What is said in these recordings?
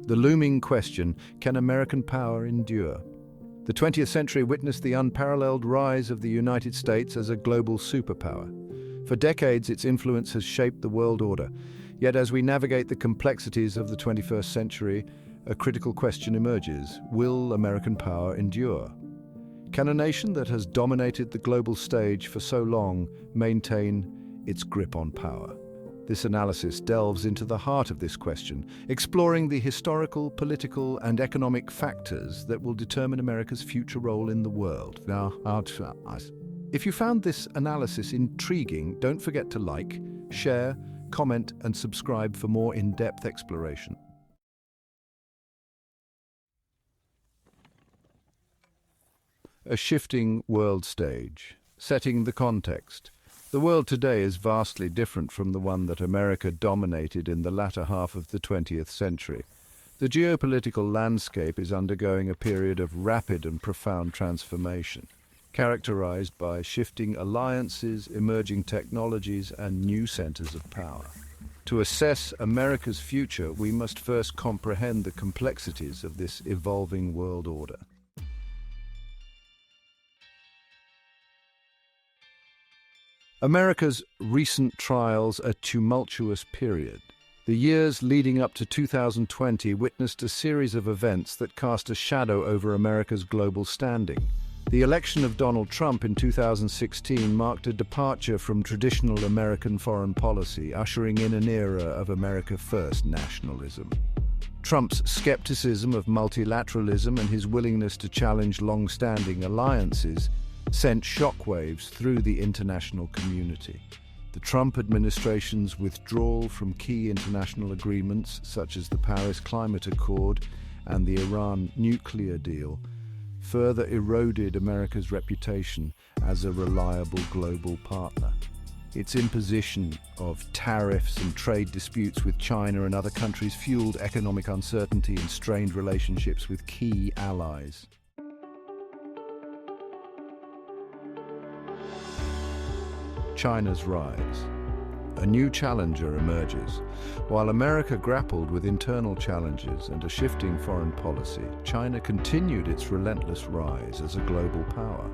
The looming question, can American power endure? The 20th century witnessed the unparalleled rise of the United States as a global superpower. For decades, its influence has shaped the world order. Yet as we navigate the complexities of the 21st century, a critical question emerges: will American power endure? Can a nation that has dominated the global stage for so long maintain its grip on power? This analysis delves into the heart of this question, exploring the historical, political, and economic factors that will determine America's future role in the world. Now, if you found this analysis intriguing, don't forget to like, share, comment, and subscribe for more in-depth exploration. A shifting world stage, setting the context. The world today is vastly different from the one that America dominated in the latter half of the 20th century. The geopolitical landscape is undergoing a period of rapid and profound transformation, characterized by shifting alliances, emerging technologies, and new centers of power. To assess America's future, we must first comprehend the complexities of this evolving world order. America's recent trials a tumultuous period. The years leading up to 2020 witnessed a series of events that cast a shadow over America's global standing. The election of Donald Trump in 2016 marked a departure from traditional American foreign policy, ushering in an era of America First nationalism. Trump's skepticism of multilateralism and his willingness to challenge long-standing alliances sent shockwaves through the international community. The Trump administration's withdrawal from key international agreements, such as the Paris Climate Accord and the Iran nuclear deal, further eroded America's reputation as a reliable global partner. Its imposition of tariffs and trade disputes with China and other countries fueled economic uncertainty and strained relationships with key allies. China's rise. A new challenger emerges. While America grappled with internal challenges and a shifting foreign policy, China continued its relentless rise as a global power.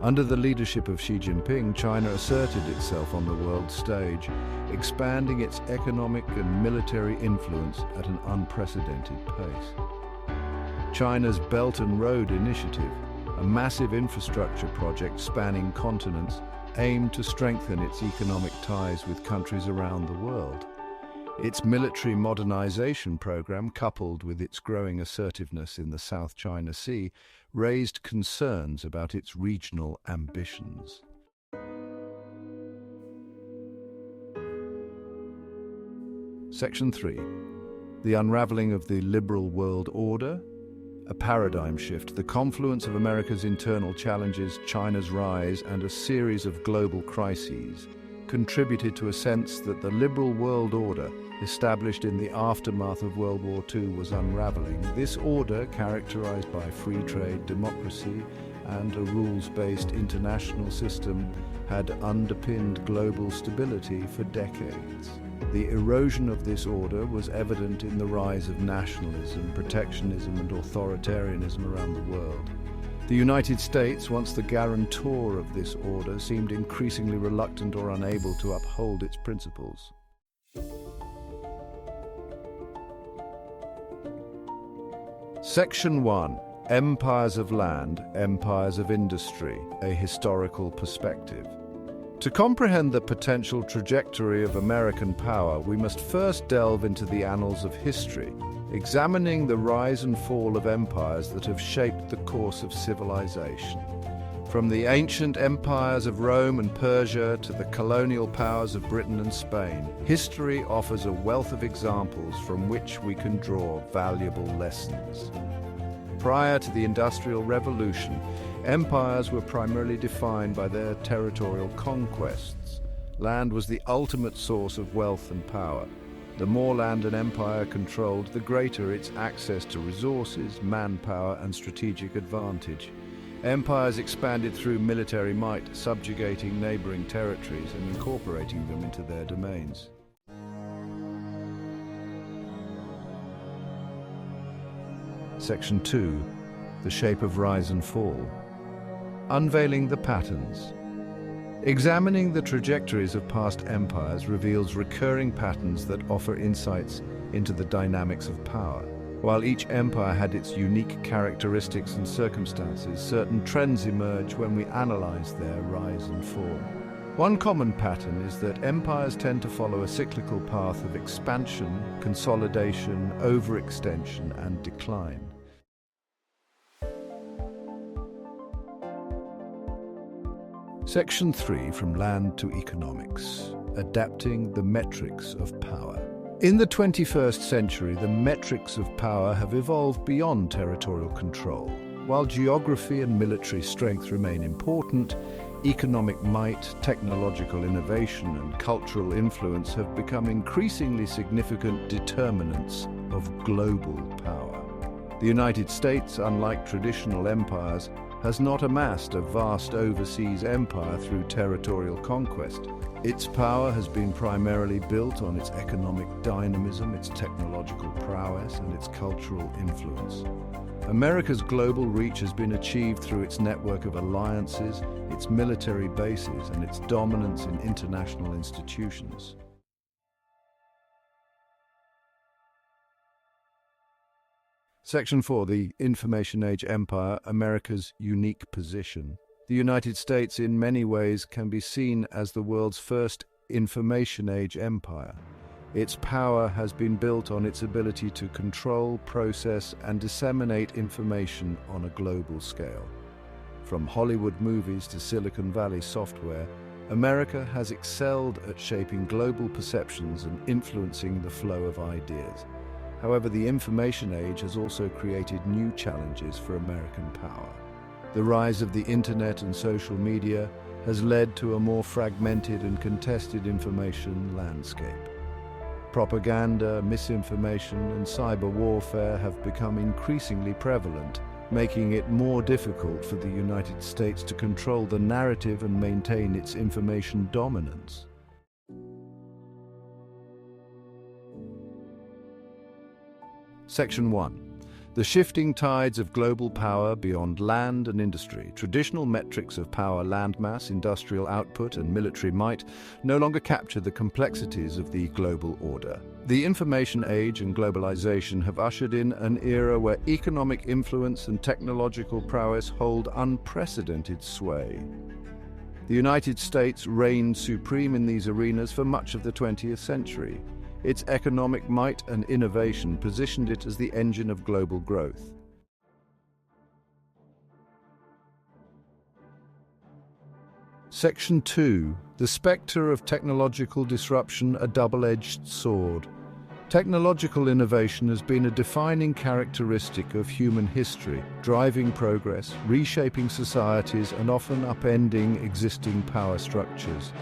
Under the leadership of Xi Jinping, China asserted itself on the world stage, expanding its economic and military influence at an unprecedented pace. China's Belt and Road Initiative, a massive infrastructure project spanning continents, aimed to strengthen its economic ties with countries around the world. Its military modernization program, coupled with its growing assertiveness in the South China Sea, raised concerns about its regional ambitions. Section 3. The unraveling of the liberal world order. A paradigm shift, the confluence of America's internal challenges, China's rise, and a series of global crises contributed to a sense that the liberal world order, established in the aftermath of World War II, was unraveling. This order, characterized by free trade, democracy, and a rules-based international system, had underpinned global stability for decades. The erosion of this order was evident in the rise of nationalism, protectionism, and authoritarianism around the world. The United States, once the guarantor of this order, seemed increasingly reluctant or unable to uphold its principles. Section 1. Empires of Land, Empires of Industry, a Historical Perspective. To comprehend the potential trajectory of American power, we must first delve into the annals of history, examining the rise and fall of empires that have shaped the course of civilization. From the ancient empires of Rome and Persia to the colonial powers of Britain and Spain, history offers a wealth of examples from which we can draw valuable lessons. Prior to the Industrial Revolution, empires were primarily defined by their territorial conquests. Land was the ultimate source of wealth and power. The more land an empire controlled, the greater its access to resources, manpower, and strategic advantage. Empires expanded through military might, subjugating neighboring territories and incorporating them into their domains. Section 2. The shape of rise and fall. Unveiling the patterns. Examining the trajectories of past empires reveals recurring patterns that offer insights into the dynamics of power. While each empire had its unique characteristics and circumstances, certain trends emerge when we analyze their rise and fall. One common pattern is that empires tend to follow a cyclical path of expansion, consolidation, overextension, and decline. Section 3, From Land to Economics. Adapting the metrics of power. In the 21st century, the metrics of power have evolved beyond territorial control. While geography and military strength remain important, economic might, technological innovation, and cultural influence have become increasingly significant determinants of global power. The United States, unlike traditional empires, has not amassed a vast overseas empire through territorial conquest. Its power has been primarily built on its economic dynamism, its technological prowess, and its cultural influence. America's global reach has been achieved through its network of alliances, its military bases, and its dominance in international institutions. Section 4, the Information Age Empire, America's unique position. The United States, in many ways, can be seen as the world's first information age empire. Its power has been built on its ability to control, process, and disseminate information on a global scale. From Hollywood movies to Silicon Valley software, America has excelled at shaping global perceptions and influencing the flow of ideas. However, the information age has also created new challenges for American power. The rise of the internet and social media has led to a more fragmented and contested information landscape. Propaganda, misinformation, and cyber warfare have become increasingly prevalent, making it more difficult for the United States to control the narrative and maintain its information dominance. Section 1. The shifting tides of global power beyond land and industry. Traditional metrics of power, landmass, industrial output, and military might no longer capture the complexities of the global order. The information age and globalization have ushered in an era where economic influence and technological prowess hold unprecedented sway. The United States reigned supreme in these arenas for much of the 20th century. Its economic might and innovation positioned it as the engine of global growth. Section 2. The spectre of technological disruption, a double-edged sword. Technological innovation has been a defining characteristic of human history, driving progress, reshaping societies, and often upending existing power structures.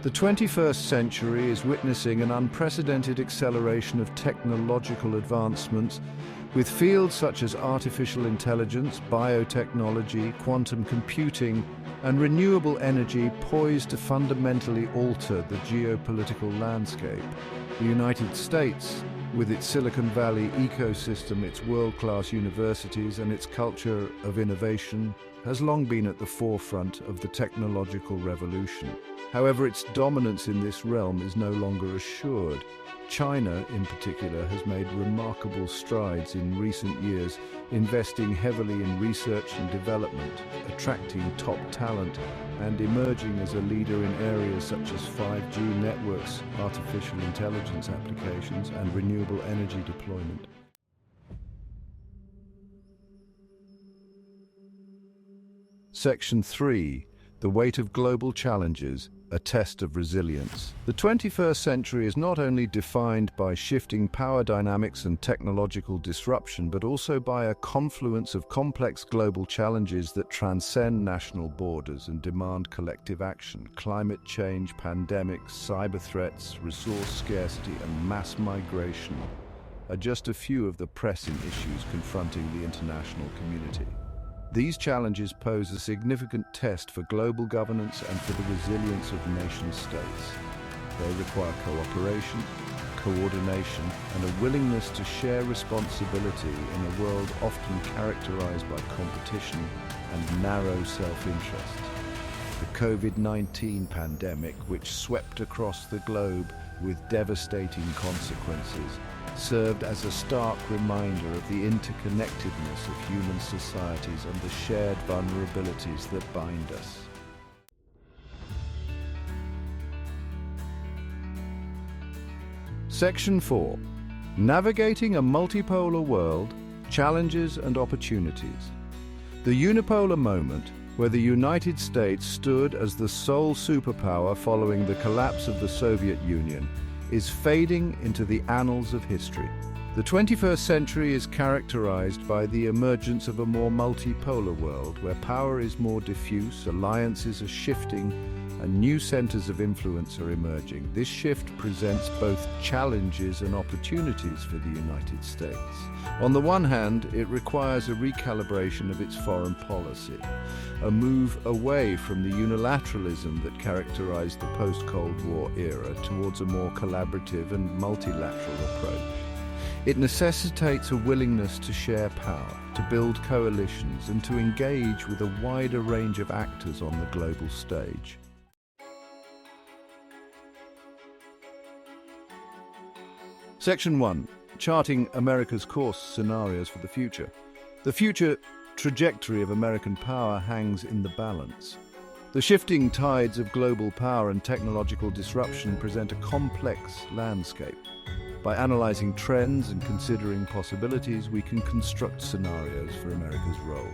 The 21st century is witnessing an unprecedented acceleration of technological advancements, with fields such as artificial intelligence, biotechnology, quantum computing, and renewable energy poised to fundamentally alter the geopolitical landscape. The United States, with its Silicon Valley ecosystem, its world-class universities, and its culture of innovation, has long been at the forefront of the technological revolution. However, its dominance in this realm is no longer assured. China, in particular, has made remarkable strides in recent years, investing heavily in research and development, attracting top talent, and emerging as a leader in areas such as 5G networks, artificial intelligence applications, and renewable energy deployment. Section 3. The weight of global challenges, a test of resilience. The 21st century is not only defined by shifting power dynamics and technological disruption, but also by a confluence of complex global challenges that transcend national borders and demand collective action. Climate change, pandemics, cyber threats, resource scarcity, and mass migration are just a few of the pressing issues confronting the international community. These challenges pose a significant test for global governance and for the resilience of nation-states. They require cooperation, coordination, and a willingness to share responsibility in a world often characterized by competition and narrow self-interest. The COVID-19 pandemic, which swept across the globe with devastating consequences, served as a stark reminder of the interconnectedness of human societies and the shared vulnerabilities that bind us. Section 4. Navigating a multipolar world, challenges and opportunities. The unipolar moment, where the United States stood as the sole superpower following the collapse of the Soviet Union, is fading into the annals of history. The 21st century is characterized by the emergence of a more multipolar world, where power is more diffuse, alliances are shifting, and new centers of influence are emerging. This shift presents both challenges and opportunities for the United States. On the one hand, it requires a recalibration of its foreign policy, a move away from the unilateralism that characterized the post-Cold War era towards a more collaborative and multilateral approach. It necessitates a willingness to share power, to build coalitions, and to engage with a wider range of actors on the global stage. Section 1. Charting America's course scenarios for the future. The future trajectory of American power hangs in the balance. The shifting tides of global power and technological disruption present a complex landscape. By analyzing trends and considering possibilities, we can construct scenarios for America's role.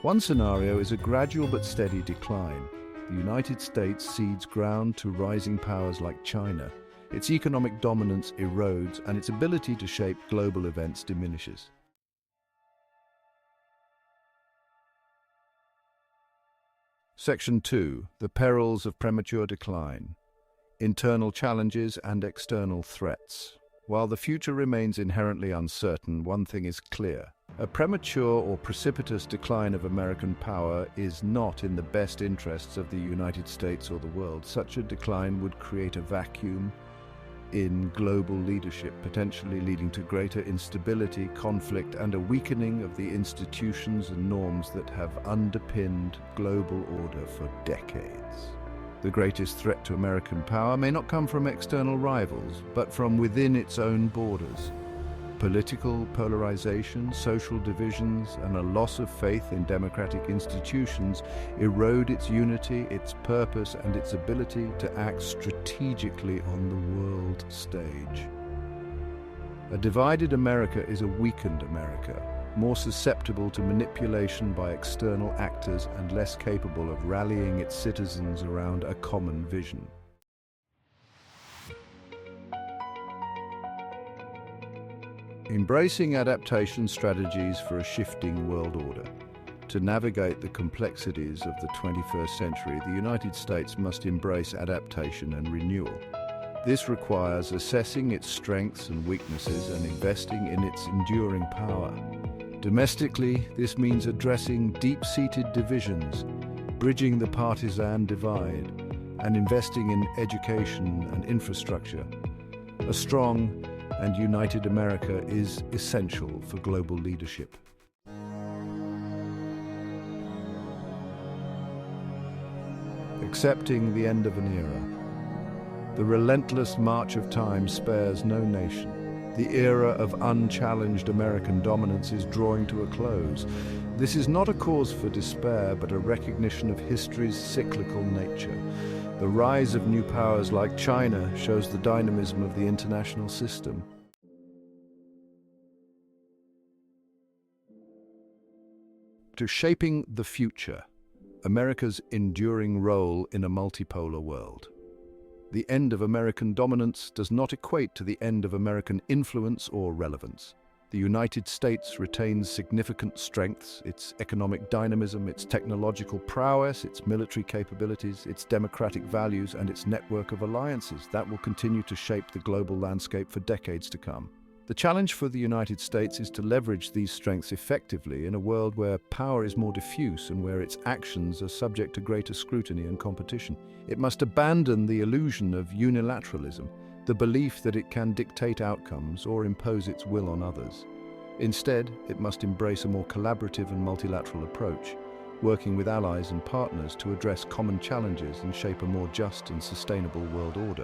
One scenario is a gradual but steady decline. The United States cedes ground to rising powers like China. Its economic dominance erodes and its ability to shape global events diminishes. Section 2. The perils of premature decline. Internal challenges and external threats. While the future remains inherently uncertain, one thing is clear. A premature or precipitous decline of American power is not in the best interests of the United States or the world. Such a decline would create a vacuum in global leadership, potentially leading to greater instability, conflict, and a weakening of the institutions and norms that have underpinned global order for decades. The greatest threat to American power may not come from external rivals, but from within its own borders. Political polarization, social divisions, and a loss of faith in democratic institutions erode its unity, its purpose, and its ability to act strategically on the world stage. A divided America is a weakened America, more susceptible to manipulation by external actors and less capable of rallying its citizens around a common vision. Embracing adaptation strategies for a shifting world order. To navigate the complexities of the 21st century, the United States must embrace adaptation and renewal. This requires assessing its strengths and weaknesses and investing in its enduring power. Domestically, this means addressing deep-seated divisions, bridging the partisan divide, and investing in education and infrastructure. A strong and united America is essential for global leadership. Accepting the end of an era. The relentless march of time spares no nation. The era of unchallenged American dominance is drawing to a close. This is not a cause for despair, but a recognition of history's cyclical nature. The rise of new powers like China shows the dynamism of the international system. To shaping the future, America's enduring role in a multipolar world. The end of American dominance does not equate to the end of American influence or relevance. The United States retains significant strengths, its economic dynamism, its technological prowess, its military capabilities, its democratic values, and its network of alliances that will continue to shape the global landscape for decades to come. The challenge for the United States is to leverage these strengths effectively in a world where power is more diffuse and where its actions are subject to greater scrutiny and competition. It must abandon the illusion of unilateralism the belief that it can dictate outcomes or impose its will on others. Instead, it must embrace a more collaborative and multilateral approach, working with allies and partners to address common challenges and shape a more just and sustainable world order.